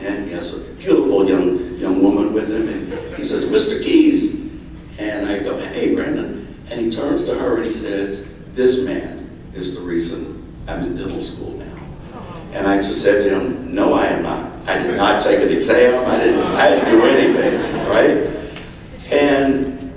in. He has a beautiful young woman with him, and he says, "Mr. Keys." And I go, "Hey, Brandon." And he turns to her and he says, "This man is the reason I'm in dental school now." And I just said to him, "No, I am not. I did not take an exam. I didn't do anything, right?"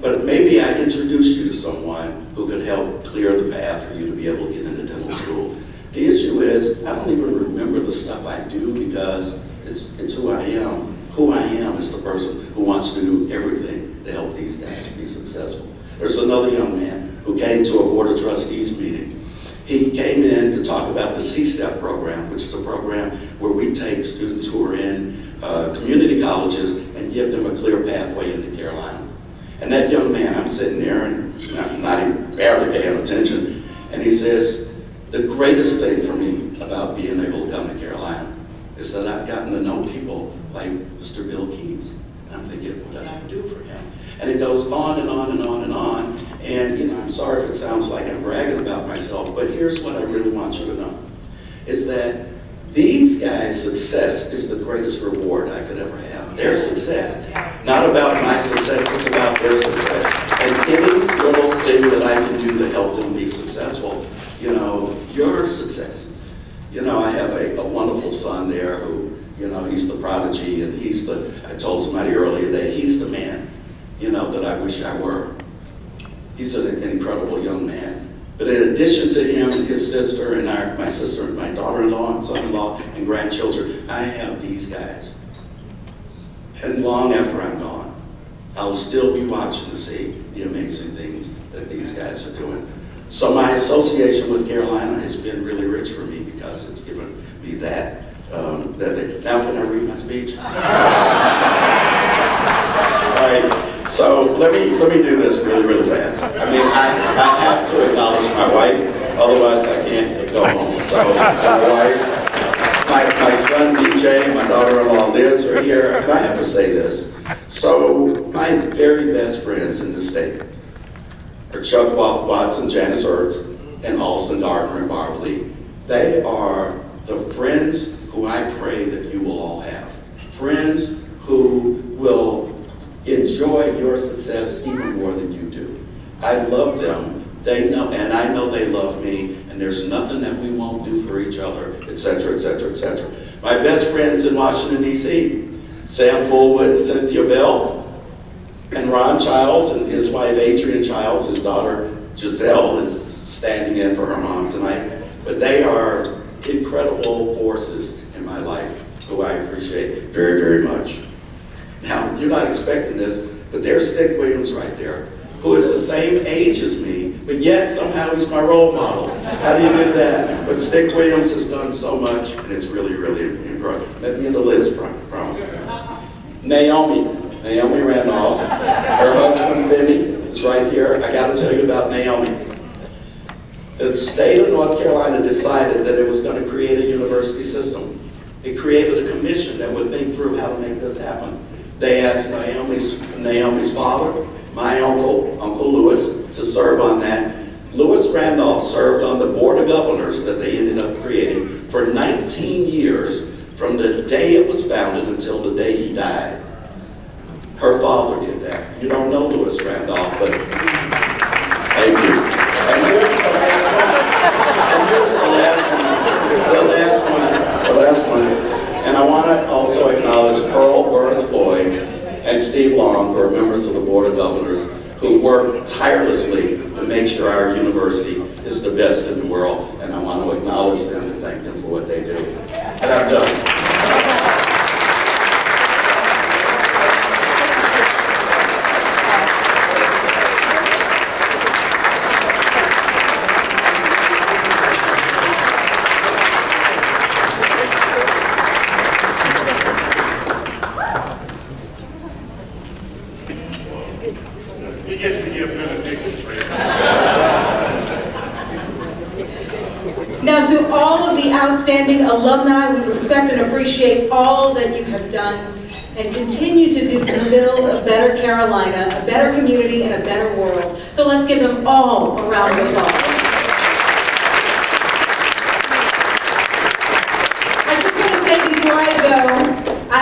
But maybe I introduced you to someone who could help clear the path for you to be able to get into dental school. The issue is, I don't even remember the stuff I do because it's who I am. Who I am is the person who wants to do everything to help these guys be successful. There's another young man who came to a board of trustees meeting. He came in to talk about the C-STEP program, which is a program where we take students who are in community colleges and give them a clear pathway into Carolina. And that young man, I'm sitting there and not even barely paying attention, and he says, "The greatest thing for me about being able to come to Carolina is that I've gotten to know people like Mr. Bill Keys." And I'm thinking, what did I do for him? And it goes on and on and on and on. And I'm sorry if it sounds like I'm bragging about myself, but here's what I really want you to know, is that these guys' success is the greatest reward I could ever have. Their success. Not about my success, it's about their success. And any little thing that I can do to help them be successful, your success. I have a wonderful son there who, he's the prodigy, and I told somebody earlier today, he's the man, that I wish I were. He's an incredible young man. But in addition to him and his sister and my sister and my daughter-in-law and son-in-law and grandchildren, I have these guys. And long after I'm gone, I'll still be watching to see the amazing things that these guys are doing. So my association with Carolina has been really rich for me because it's given me that. Now can I read my speech? All right. So let me do this really, really fast. I have to acknowledge my wife, otherwise I can't go home. So my wife, my son DJ, my daughter-in-law Liz are here, and I have to say this. So my very best friends in the state are Chuck Watson, Janice Ertz, and Alston Gardner and Barbara Lee. They are the friends who I pray that you will all have. Friends who will enjoy your success even more than you do. I love them. They know, and I know they love me, and there's nothing that we won't do for each other, etc., etc., etc. My best friends in Washington, D.C., Sam Fullwood and Cynthia Bell, and Ron Childs and his wife Adrienne Childs, his daughter Giselle is standing in for her mom tonight. But they are incredible forces in my life who I appreciate very, very much. Now, you're not expecting this, but there's Stick Williams right there, who is the same age as me, but yet somehow he's my role model. How do you do that? But Stick Williams has done so much, and it's really, really impressive. Let me into Liz, promise. Naomi Randolph, her husband Vinny is right here. I got to tell you about Naomi. The state of North Carolina decided that it was going to create a university system. It created a commission that would think through how to make this happen. They asked Naomi's father, my uncle Lewis, to serve on that. Lewis Randolph served on the board of governors that they ended up creating for 19 years, from the day it was founded until the day he died. Her father did that. You don't know Lewis Randolph, but thank you. And here's the last one. And I want to also acknowledge Pearl Burris Boyd and Steve Long, who are members of the Board of Governors, who work tirelessly to make sure our university is the best in the world. And I want to acknowledge them and thank them for what they do. And I'm done. Now, to all of the outstanding alumni, we respect and appreciate all that you have done and continue to do to build a better Carolina, a better community, and a better world. So let's give them all a round of applause. I just want to say before I go, I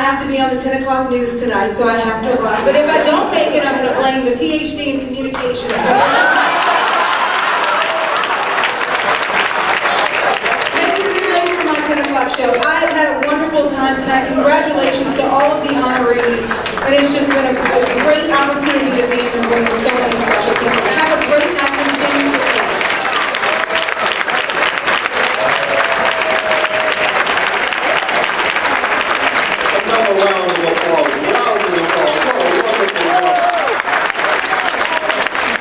on the 10 o'clock news tonight, so I have to run. But if I don't make it, I'm going to blame the PhD in communications. Show. I have had a wonderful time tonight. Congratulations to all of the honorees. And it's just been a great opportunity to be in the room with so many special people. Have a great night. Continue to stay. Another round of applause. Round of applause. What a wonderful job.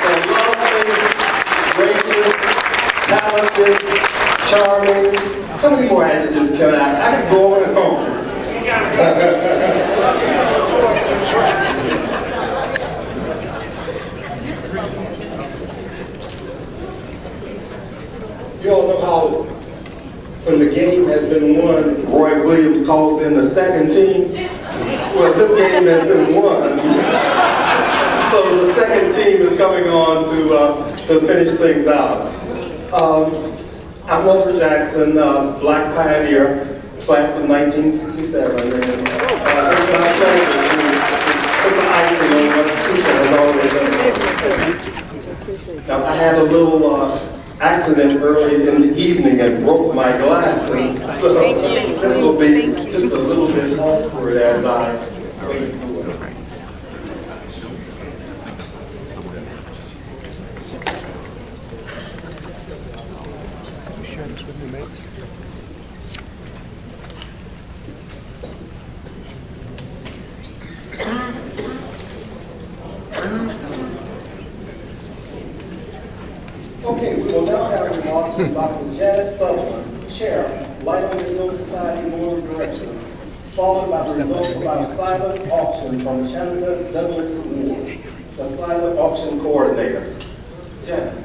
So lovely, gracious, talented, charming. How many more adjectives can I can go on and on. You all know how when the game has been won, Roy Williams calls in the second team? Well, this game has been won. So the second team is coming on to finish things out. I'm Walter Jackson, Black Pioneer, class of 1967, and it's my pleasure to put the icing on what Tisha has already done. Now, I had a little accident early in the evening and broke my glasses, so this will be just a little bit awkward as I wait through it. Okay, we will now have remarks from Dr. Southerland, Chair, Light on the Hill Society Board of Directors, followed by the results of our silent auction from Chandler Douglas Award, the silent auction coordinator. Janet.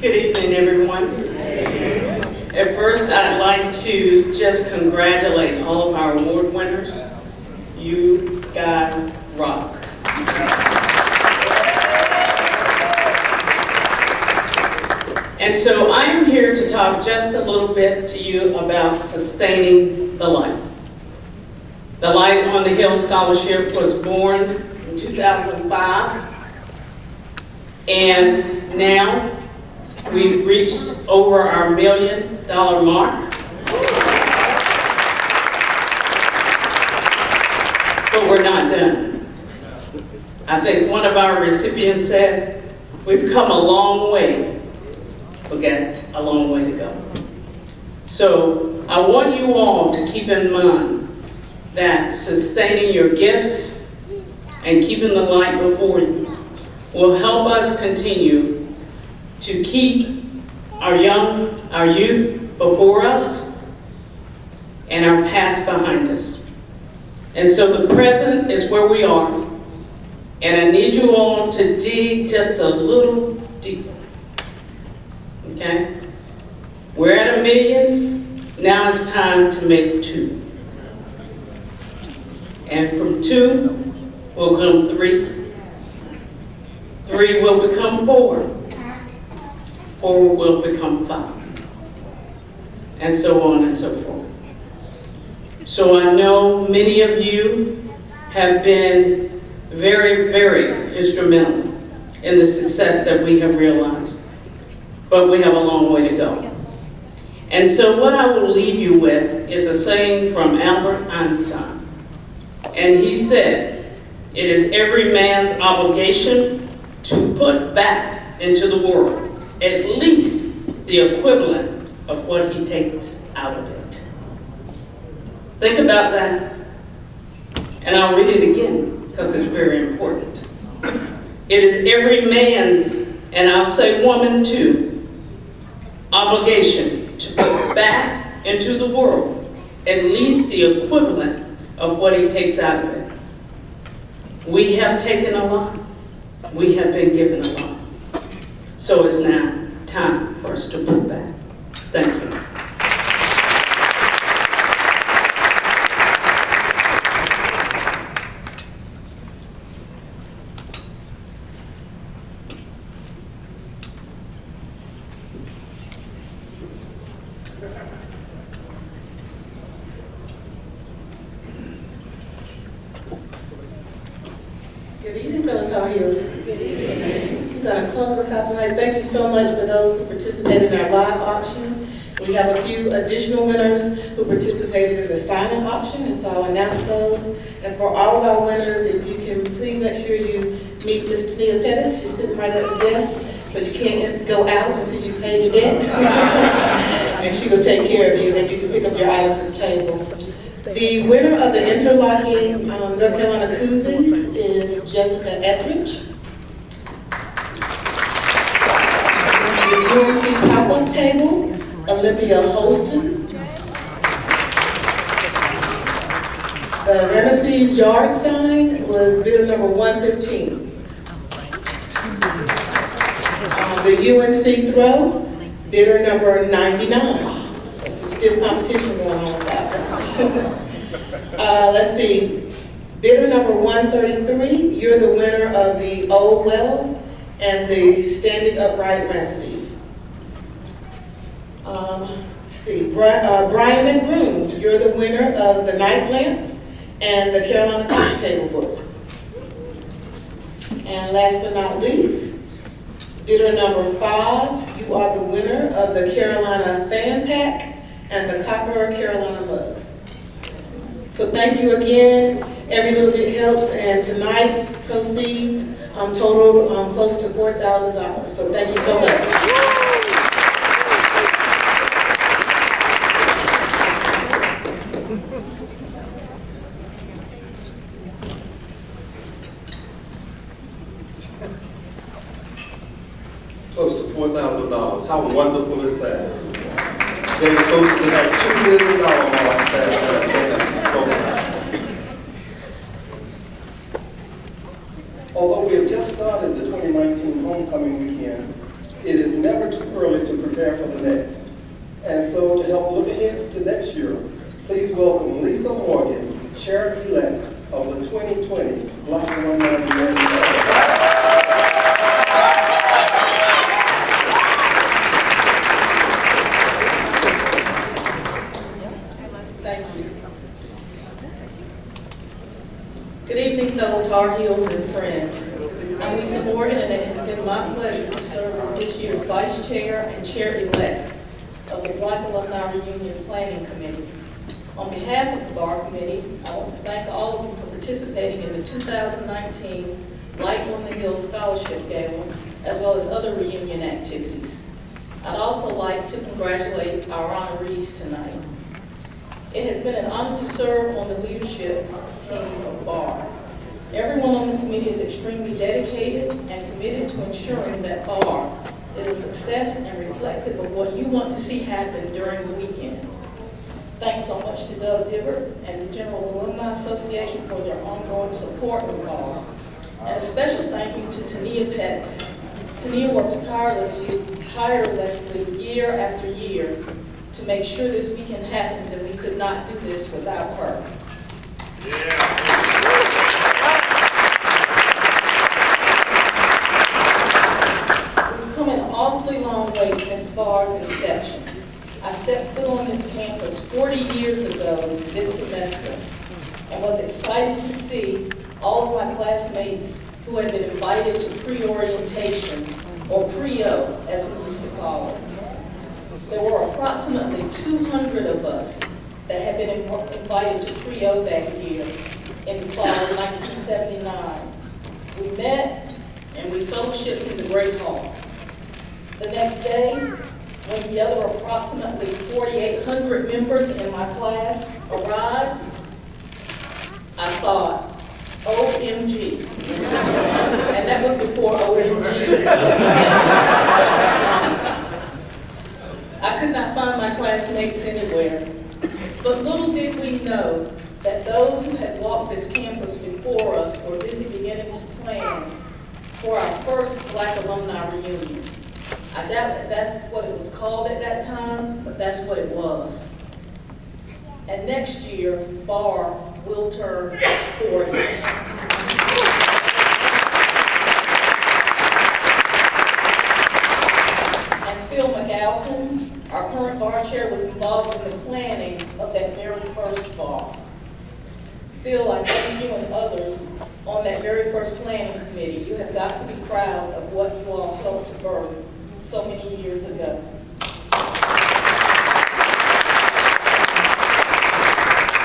Good evening, everyone. At first, I'd like to just congratulate all of our award winners. You guys rock. And so I'm here to talk just a little bit to you about sustaining the light. The Light on the Hill Scholarship was born in 2005, and now we've reached over our $1 million mark. But we're not done. I think one of our recipients said, we've come a long way. We got a long way to go. So I want you all to keep in mind that sustaining your gifts and keeping the light before you will help us continue to keep our youth before us and our past behind us. And so the present is where we are. And I need you all to dig just a little deeper. Okay? We're at $1 million. Now it's time to make 2. And from 2 will come 3. 3 will become 4. 4 will become 5. And so on and so forth. So I know many of you have been very, very instrumental in the success that we have realized. But we have a long way to go. And so what I will leave you with is a saying from Albert Einstein. And he said, it is every man's obligation to put back into the world at least the equivalent of what he takes out of it. Think about that. And I'll read it again because it's very important. It is every man's, and I'll say woman too, obligation to put back into the world at least the equivalent of what he takes out of it. We have taken a lot. We have been given a lot. So it's now time for us to put back. Thank you. Tar Heels. We're going to close us out tonight. Thank you so much for those who participated in our live auction. We have a few additional winners who participated in the silent auction, and so I'll announce those. And for all of our winners, if you can please make sure you meet Miss Tania Pettis. She's sitting right at the desk, so you can't go out until you pay your debts. And she will take care of you, and you can pick up your items at the table. The winner of the interlocking North Carolina koozies is Jessica Etheridge. The UNC pop-up table, Olympia Holston. The Ramesses yard sign was bidder number 115. The UNC throw, bidder number 99. There's some stiff competition going on with that. Let's see, bidder number 133, you're the winner of the Old Well and the Standing Upright Ramesses. Let's see, Brian McBroom, you're the winner of the Night Lamp and the Carolina Coffee Table book. And last but not least, bidder number 5, you are the winner of the Carolina Fan Pack and the Copper Carolina Mugs. So thank you again. Every little bit helps, and tonight's proceeds totaled close to $4,000. So thank you so much. Close to $4,000. How wonderful is that? They're supposed to have $2 million mark that. Although we have just started the 2019 homecoming weekend, it is never too early to prepare for the next. And so to help look ahead to next year, please welcome Lisa Morgan, Chair-elect of the 2020 Black Alumni Reunion. Good evening, fellow Tar Heels and friends. I'm Lisa Morgan, and it has been my pleasure to serve as this year's Vice Chair and Chair-elect of the Black Alumni Reunion Planning Committee. On behalf of the Bar Committee, I want to thank all of you for participating in the 2019 Light on the Hill Scholarship Gala, as well as other reunion activities. I'd also like to congratulate our honorees tonight. It has been an honor to serve on the leadership team of BAR. Everyone on the committee is extremely dedicated and committed to ensuring that BAR is a success and reflective of what you want to see happen during the weekend. Thanks so much to Doug Dibbert and the General Alumni Association for their ongoing support of BAR. And a special thank you to Tania Pettis. Tania works tirelessly year after year to make sure this weekend happens, and we could not do this without her. We've come an awfully long way since BAR's inception. I stepped foot on this campus 40 years ago this semester and was excited to see all of my classmates who had been invited to pre-orientation, or pre-O, as we used to call it. There were approximately 200 of us that had been invited to pre-O that year in the fall of 1979. We met and we fellowshipped in the Great Hall. The next day, when the other approximately 4,800 members in my class arrived, I thought, OMG. And that was before OMG. I could not find my classmates anywhere. But little did we know that those who had walked this campus before us were busy beginning to plan for our first Black Alumni Reunion. I doubt that that's what it was called at that time, but that's what it was. And next year, BAR will turn 40. And Phil McAlpin, our current BAR chair, was involved in the planning of that very first BAR. Phil, I thank you and others on that very first planning committee. You have got to be proud of what you all helped to birth so many years ago.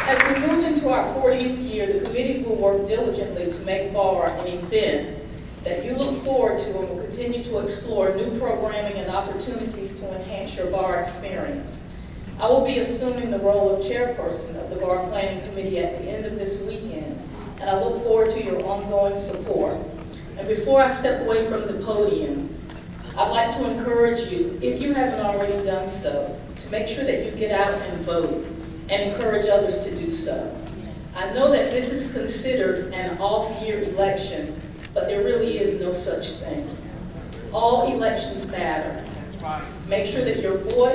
As we move into our 40th year, the committee will work diligently to make bar an event that you look forward to and will continue to explore new programming and opportunities to enhance your bar experience. I will be assuming the role of chairperson of the Bar Planning Committee at the end of this weekend, and I look forward to your ongoing support. And before I step away from the podium, I'd like to encourage you, if you haven't already done so, to make sure that you get out and vote and encourage others to do so. I know that this is considered an off-year election, but there really is no such thing. All elections matter. Make sure that your voice